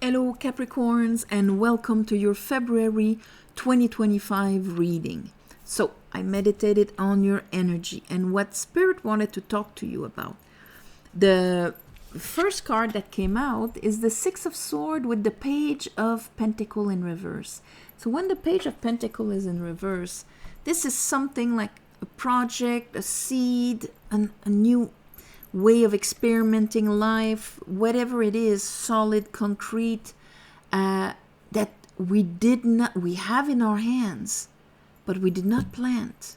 Hello Capricorns and welcome to your February 2025 reading. So I meditated on your energy and what Spirit wanted to talk to you about. The first card that came out is the Six of Swords with the Page of Pentacle in reverse. So when the Page of Pentacle is in reverse, this is something like a project, a seed, a new way of experimenting life, whatever it is, solid, concrete, that we have in our hands, but we did not plant.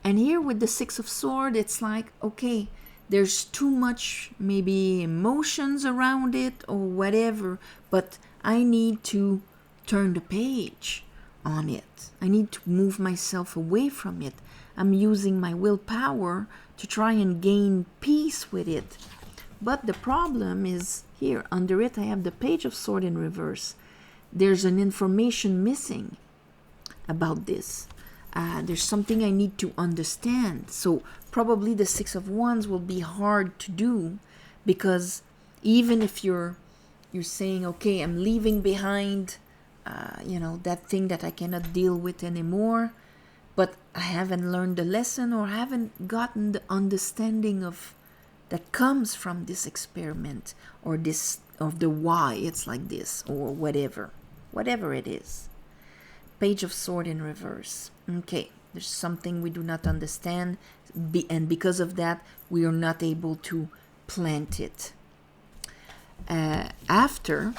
And here with the Six of Swords, it's like, okay, there's too much maybe emotions around it or whatever, but I need to turn the page on it. I need to move myself away from it. I'm using my willpower to try and gain peace with it. But the problem is here, under it, I have the Page of Swords in reverse. There's an information missing about this. There's something I need to understand. So probably the Six of Wands will be hard to do, because even if you're saying, okay, I'm leaving behind, that thing that I cannot deal with anymore, but I haven't learned the lesson or haven't gotten the understanding of that comes from this experiment or this of the why it's like this or whatever it is. Page of Swords in reverse. Okay, there's something we do not understand, and because of that we are not able to plant it. After,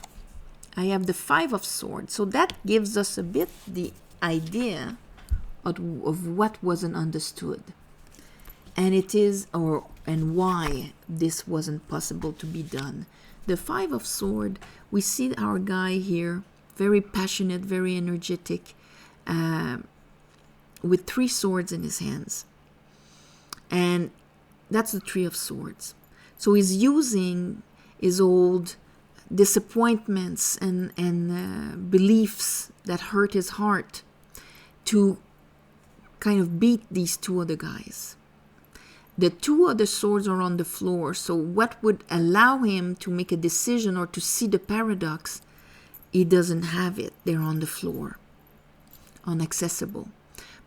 I have the Five of Swords, so that gives us a bit the idea of what wasn't understood, and it is and why this wasn't possible to be done. The Five of Swords, we see our guy here, very passionate, very energetic, with three swords in his hands, and that's the Three of Swords. So he's using his old disappointments and beliefs that hurt his heart to kind of beat these two other guys. The two other swords are on the floor, so what would allow him to make a decision or to see the paradox, he doesn't have it. They're on the floor, inaccessible.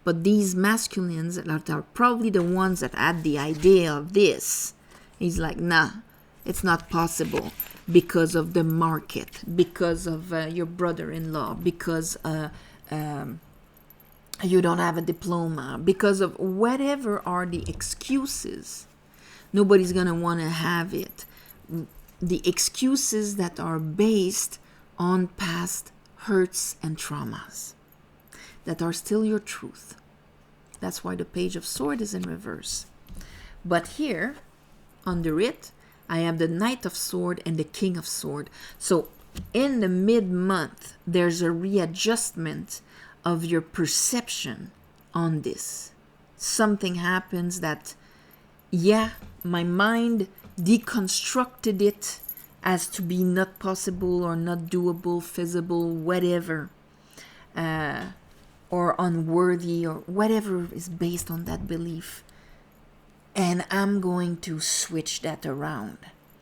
But these masculines that are probably the ones that had the idea of this, he's like, nah, it's not possible because of the market, because of your brother-in-law, because you don't have a diploma, because of whatever are the excuses. Nobody's going to want to have it. The excuses that are based on past hurts and traumas that are still your truth. That's why the Page of Swords is in reverse. But here, under it, I have the Knight of Swords and the King of Swords. So in the mid-month, there's a readjustment of your perception on this. Something happens that, my mind deconstructed it as to be not possible or not doable, feasible, whatever, or unworthy or whatever is based on that belief. And I'm going to switch that around.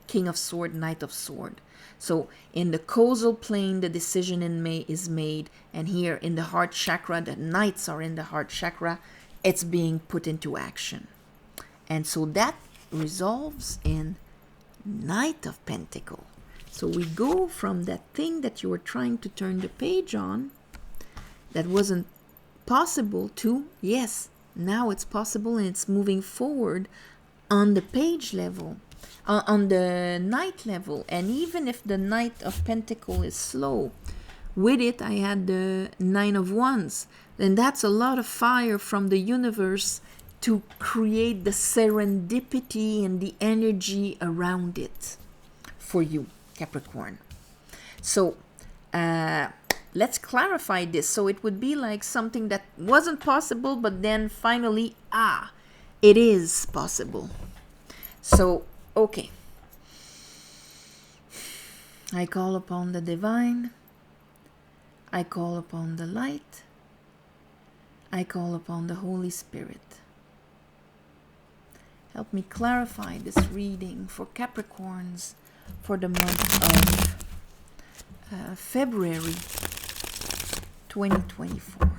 King of Swords, Knight of Swords. So in the causal plane, the decision is made. And here in the heart chakra, the knights are in the heart chakra. It's being put into action. And so that resolves in Knight of Pentacle. So we go from that thing that you were trying to turn the page on, that wasn't possible, to, yes, now it's possible and it's moving forward on the page level. On the Knight level. And even if the Knight of Pentacle is slow, with it I had the Nine of Wands. Then that's a lot of fire from the universe to create the serendipity and the energy around it for you, Capricorn. So let's clarify this. So it would be like something that wasn't possible, but then finally, it is possible. So okay, I call upon the divine, I call upon the light, I call upon the Holy Spirit. Help me clarify this reading for Capricorns for the month of February 2024.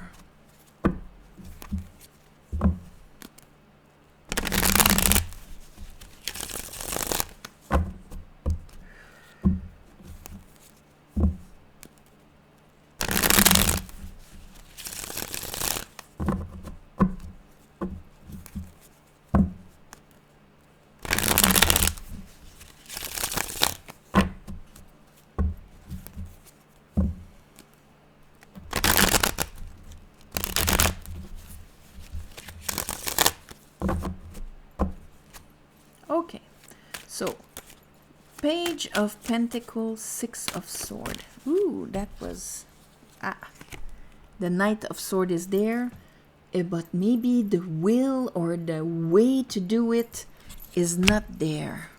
Okay, so Page of Pentacles, Six of Sword. Ooh, that was... the Knight of Sword is there, but maybe the will or the way to do it is not there.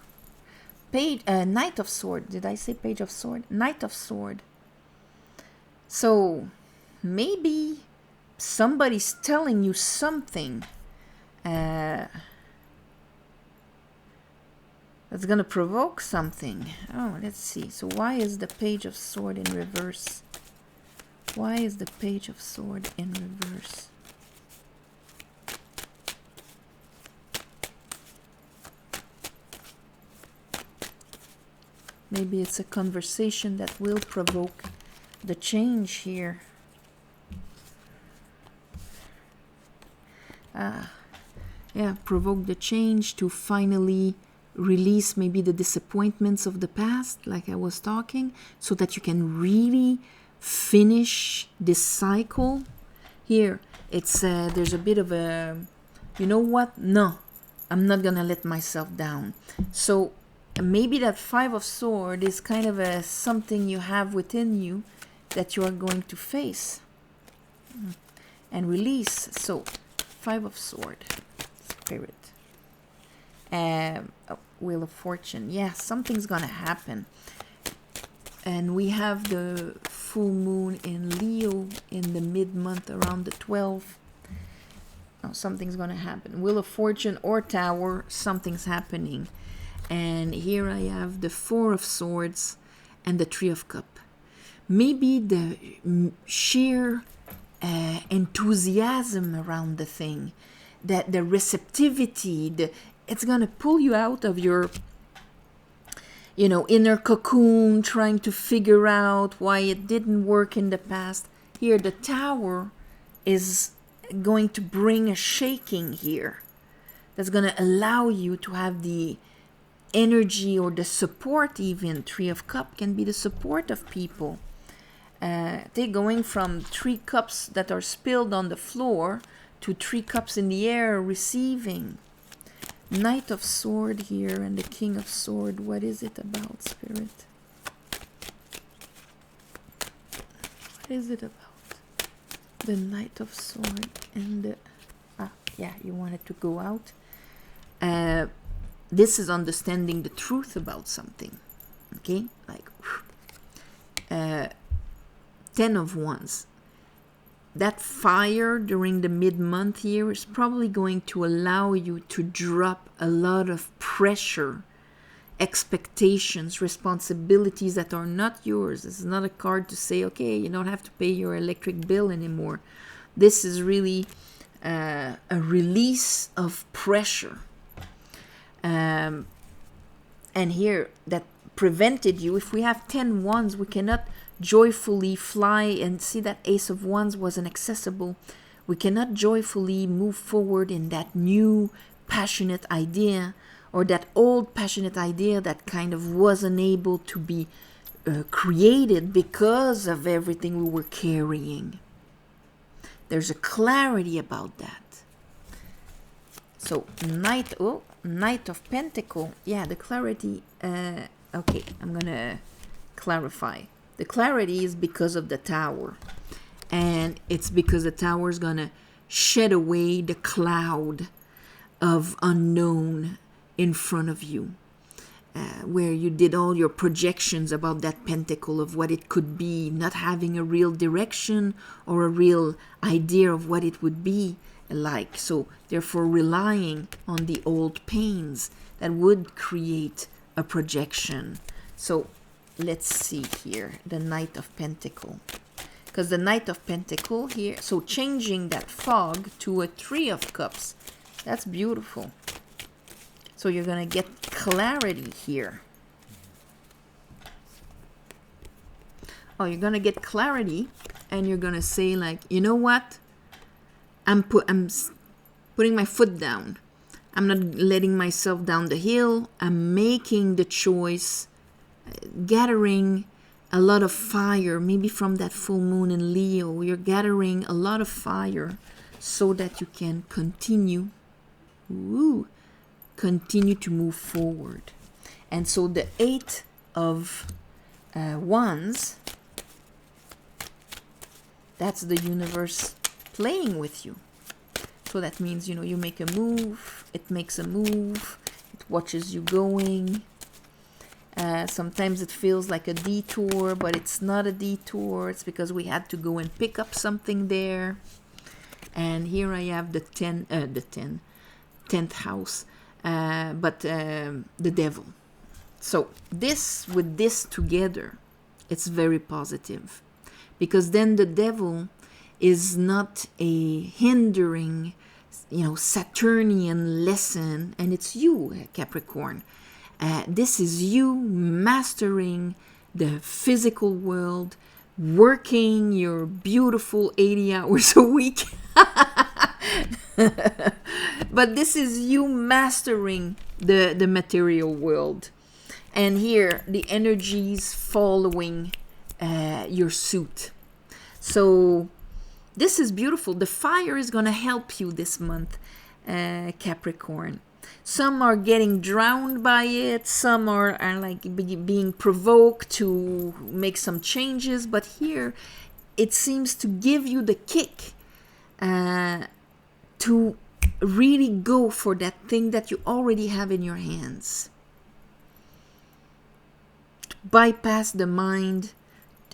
Knight of Sword. Did I say Page of Sword? Knight of Sword. So maybe somebody's telling you something that's going to provoke something. Oh, let's see. So why is the Page of Sword in reverse? Why is the Page of Sword in reverse? Maybe it's a conversation that will provoke the change here. Yeah, provoke the change to finally release maybe the disappointments of the past, like I was talking, so that you can really finish this cycle. Here, it's there's a bit of a, you know what? No, I'm not gonna let myself down. So maybe that Five of Swords is kind of a something you have within you that you are going to face and release. So Five of Swords, Spirit. Wheel of Fortune. Yeah, something's gonna happen. And we have the full moon in Leo in the mid-month around the 12th. Oh, something's gonna happen. Wheel of Fortune or Tower, something's happening. And here I have the Four of Swords and the Three of Cups. Maybe the sheer enthusiasm around the thing, that the receptivity, it's going to pull you out of your, inner cocoon, trying to figure out why it didn't work in the past. Here, the Tower is going to bring a shaking here. That's going to allow you to have the energy or the support even. Three of Cups can be the support of people. They're going from 3 cups that are spilled on the floor to 3 cups in the air receiving. Knight of Sword here and the King of Sword. What is it about, Spirit? What is it about? The Knight of Sword and the... yeah, you wanted to go out. This is understanding the truth about something. Okay? Like... 10 of Wands. That fire during the mid-month here is probably going to allow you to drop a lot of pressure, expectations, responsibilities that are not yours. This is not a card to say, okay, you don't have to pay your electric bill anymore. This is really a release of pressure. And here, that prevented you. If we have 10 wands, we cannot joyfully fly, and see that Ace of Wands wasn't accessible. We cannot joyfully move forward in that new passionate idea, or that old passionate idea that kind of wasn't able to be created because of everything we were carrying. There's a clarity about that. So Knight of Pentacles. Yeah, the clarity. Okay, I'm gonna clarify. The clarity is because of the Tower. And it's because the Tower is going to shed away the cloud of unknown in front of you. Where you did all your projections about that pentacle of what it could be, not having a real direction or a real idea of what it would be like. So therefore relying on the old pains that would create a projection. So let's see here, the Knight of Pentacle. Because the Knight of Pentacle here, so changing that fog to a Three of Cups. That's beautiful. So you're going to get clarity here. Oh, you're going to get clarity and you're going to say like, you know what? I'm putting my foot down. I'm not letting myself down the hill. I'm making the choice, gathering a lot of fire, maybe from that full moon in Leo. You're gathering a lot of fire so that you can continue to move forward. And so the Eight of Wands, that's the universe playing with you. So that means, you know, you make a move, it makes a move, it watches you going. Sometimes it feels like a detour, but it's not a detour. It's because we had to go and pick up something there. And here I have the 10th house, but the devil. So this with this together, it's very positive, because then the devil is not a hindering, you know, Saturnian lesson, and it's you, Capricorn. This is you mastering the physical world, working your beautiful 80 hours a week. But this is you mastering the material world. And here, the energies following your suit. So this is beautiful. The fire is going to help you this month, Capricorn. Some are getting drowned by it. Some are like being provoked to make some changes. But here, it seems to give you the kick to really go for that thing that you already have in your hands. Bypass the mind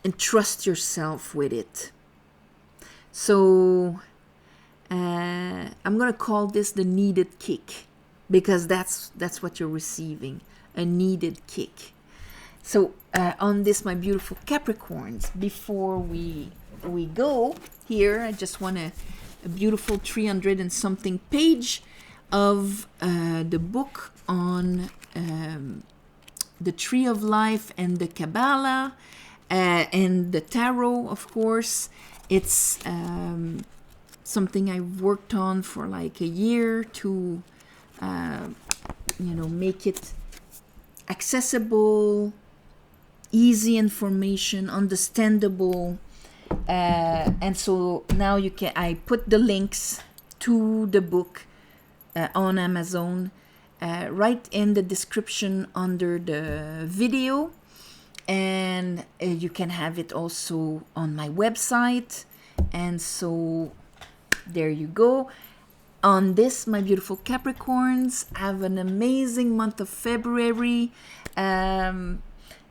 and trust yourself with it. So I'm going to call this the needed kick, because that's what you're receiving, a needed kick. So on this, my beautiful Capricorns, before we go here, I just want a beautiful 300 and something page of the book on the Tree of Life and the Kabbalah and the Tarot, of course. It's something I've worked on for like a year to make it accessible, easy information, understandable, and so now I put the links to the book on Amazon right in the description under the video, and you can have it also on my website. And so there you go. On this, my beautiful Capricorns, have an amazing month of February. Thank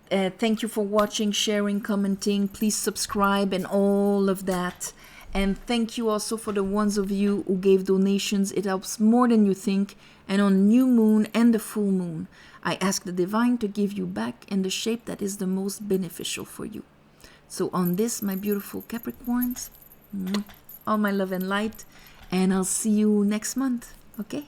you for watching, sharing, commenting. Please subscribe and all of that. And thank you also for the ones of you who gave donations. It helps more than you think. And on new moon and the full moon, I ask the divine to give you back in the shape that is the most beneficial for you. So on this, my beautiful Capricorns, all my love and light. And I'll see you next month, okay?